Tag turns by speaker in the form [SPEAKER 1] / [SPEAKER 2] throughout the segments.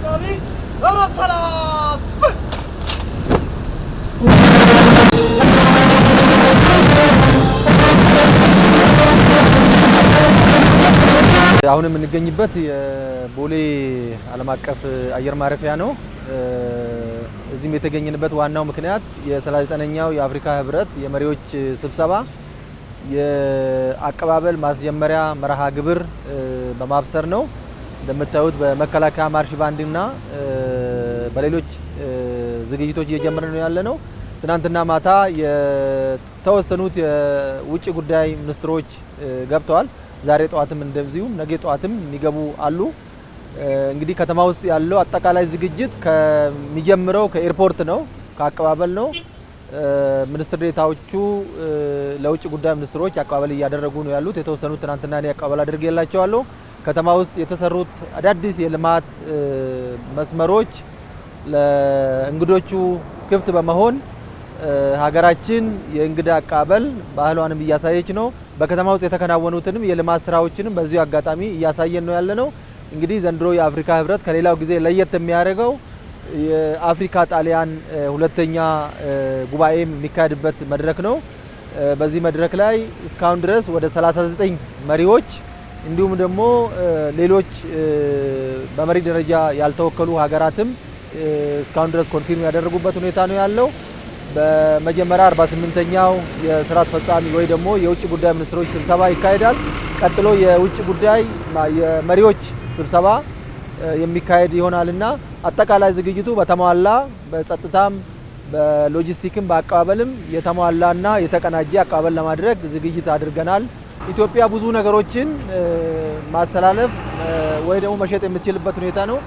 [SPEAKER 1] صالح السلام
[SPEAKER 2] አሁን የምንገኝበት የቦሌ ዓለም አቀፍ አየር ማረፊያ ነው። እዚህም የተገኘንበት ዋናው ምክንያት የ39ኛው የአፍሪካ ህብረት የመሪዎች ስብሰባ የአቀባበል ማስጀመሪያ መርሃ ግብር በማብሰር ነው። እንደምታዩት በመከላከያ ማርሽ ባንድና በሌሎች ዝግጅቶች እየጀመረ ነው ያለነው። ትናንትና ማታ የተወሰኑት የውጭ ጉዳይ ሚኒስትሮች ገብተዋል። ዛሬ ጧትም እንደዚሁ ነገ ጧትም የሚገቡ አሉ። እንግዲህ ከተማ ውስጥ ያለው አጠቃላይ ዝግጅት ከሚጀምረው ከኤርፖርት ነው፣ ከአቀባበል ነው። ሚኒስትር ዴታዎቹ ለውጭ ጉዳይ ሚኒስትሮች አቀባበል እያደረጉ ነው ያሉት። የተወሰኑት ትናንትና እኔ አቀባበል አድርጌላቸዋለሁ። ከተማ ውስጥ የተሰሩት አዳዲስ የልማት መስመሮች ለእንግዶቹ ክፍት በመሆን ሀገራችን የእንግዳ አቀባበል ባህሏንም እያሳየች ነው። በከተማ ውስጥ የተከናወኑትንም የልማት ስራዎችንም በዚሁ አጋጣሚ እያሳየን ነው ያለነው። እንግዲህ ዘንድሮ የአፍሪካ ህብረት ከሌላው ጊዜ ለየት የሚያደርገው የአፍሪካ ጣሊያን ሁለተኛ ጉባኤም የሚካሄድበት መድረክ ነው። በዚህ መድረክ ላይ እስካሁን ድረስ ወደ 39 መሪዎች እንዲሁም ደግሞ ሌሎች በመሪ ደረጃ ያልተወከሉ ሀገራትም እስካሁን ድረስ ኮንፊርም ያደረጉበት ሁኔታ ነው ያለው። በመጀመሪያ 48ኛው የስራ አስፈጻሚ ወይ ደግሞ የውጭ ጉዳይ ሚኒስትሮች ስብሰባ ይካሄዳል። ቀጥሎ የውጭ ጉዳይ የመሪዎች ስብሰባ የሚካሄድ ይሆናልና አጠቃላይ ዝግጅቱ በተሟላ በጸጥታም በሎጂስቲክም በአቀባበልም የተሟላና የተቀናጀ አቀባበል ለማድረግ ዝግጅት አድርገናል። ኢትዮጵያ ብዙ ነገሮችን ማስተላለፍ ወይ ደግሞ መሸጥ የምትችልበት ሁኔታ ነው።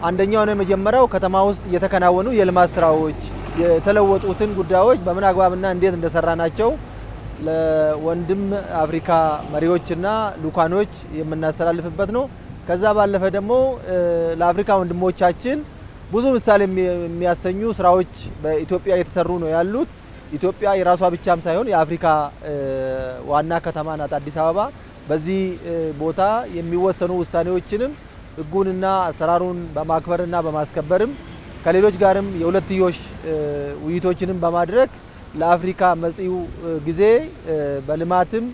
[SPEAKER 2] አንደኛው ነው የመጀመሪያው ከተማ ውስጥ የተከናወኑ የልማት ስራዎች የተለወጡትን ጉዳዮች በምን አግባብና እንዴት እንደሰራናቸው ለወንድም አፍሪካ መሪዎችና ሉካኖች የምናስተላልፍበት ነው። ከዛ ባለፈ ደግሞ ለአፍሪካ ወንድሞቻችን ብዙ ምሳሌ የሚያሰኙ ስራዎች በኢትዮጵያ የተሰሩ ነው ያሉት። ኢትዮጵያ የራሷ ብቻም ሳይሆን የአፍሪካ ዋና ከተማ ናት አዲስ አበባ። በዚህ ቦታ የሚወሰኑ ውሳኔዎችንም ህጉንና አሰራሩን በማክበርና በማስከበርም ከሌሎች ጋርም የሁለትዮሽ ውይይቶችንም በማድረግ ለአፍሪካ መጪው ጊዜ በልማትም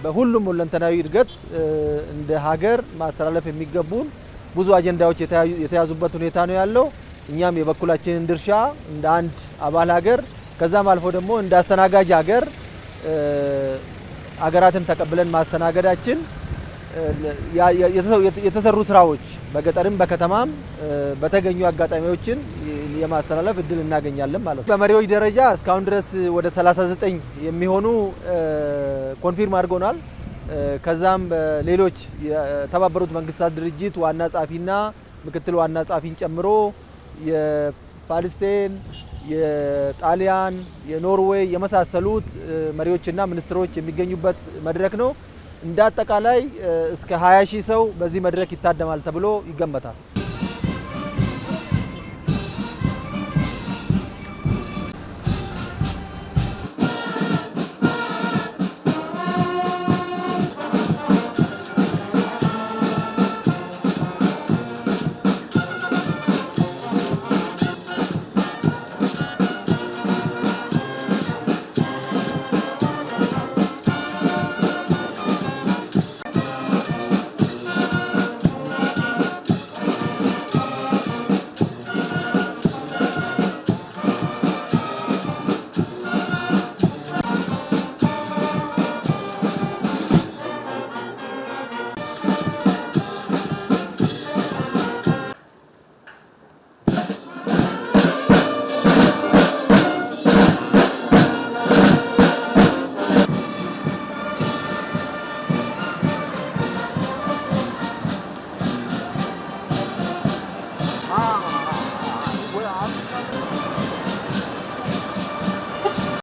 [SPEAKER 2] በሁሉም ሁለንተናዊ እድገት እንደ ሀገር ማስተላለፍ የሚገቡን ብዙ አጀንዳዎች የተያዙበት ሁኔታ ነው ያለው። እኛም የበኩላችንን ድርሻ እንደ አንድ አባል ሀገር ከዛም አልፎ ደግሞ እንደ አስተናጋጅ ሀገር ሀገራትን ተቀብለን ማስተናገዳችን የተሰሩ ስራዎች በገጠርም በከተማም በተገኙ አጋጣሚዎችን የማስተላለፍ እድል እናገኛለን ማለት ነው። በመሪዎች ደረጃ እስካሁን ድረስ ወደ 39 የሚሆኑ ኮንፊርም አድርገናል። ከዛም ሌሎች የተባበሩት መንግስታት ድርጅት ዋና ጸሐፊና ምክትል ዋና ጸሐፊን ጨምሮ የፓለስቲን፣ የጣሊያን፣ የኖርዌይ የመሳሰሉት መሪዎችና ሚኒስትሮች የሚገኙበት መድረክ ነው። እንደ አጠቃላይ እስከ 20 ሺህ ሰው በዚህ መድረክ ይታደማል ተብሎ ይገመታል።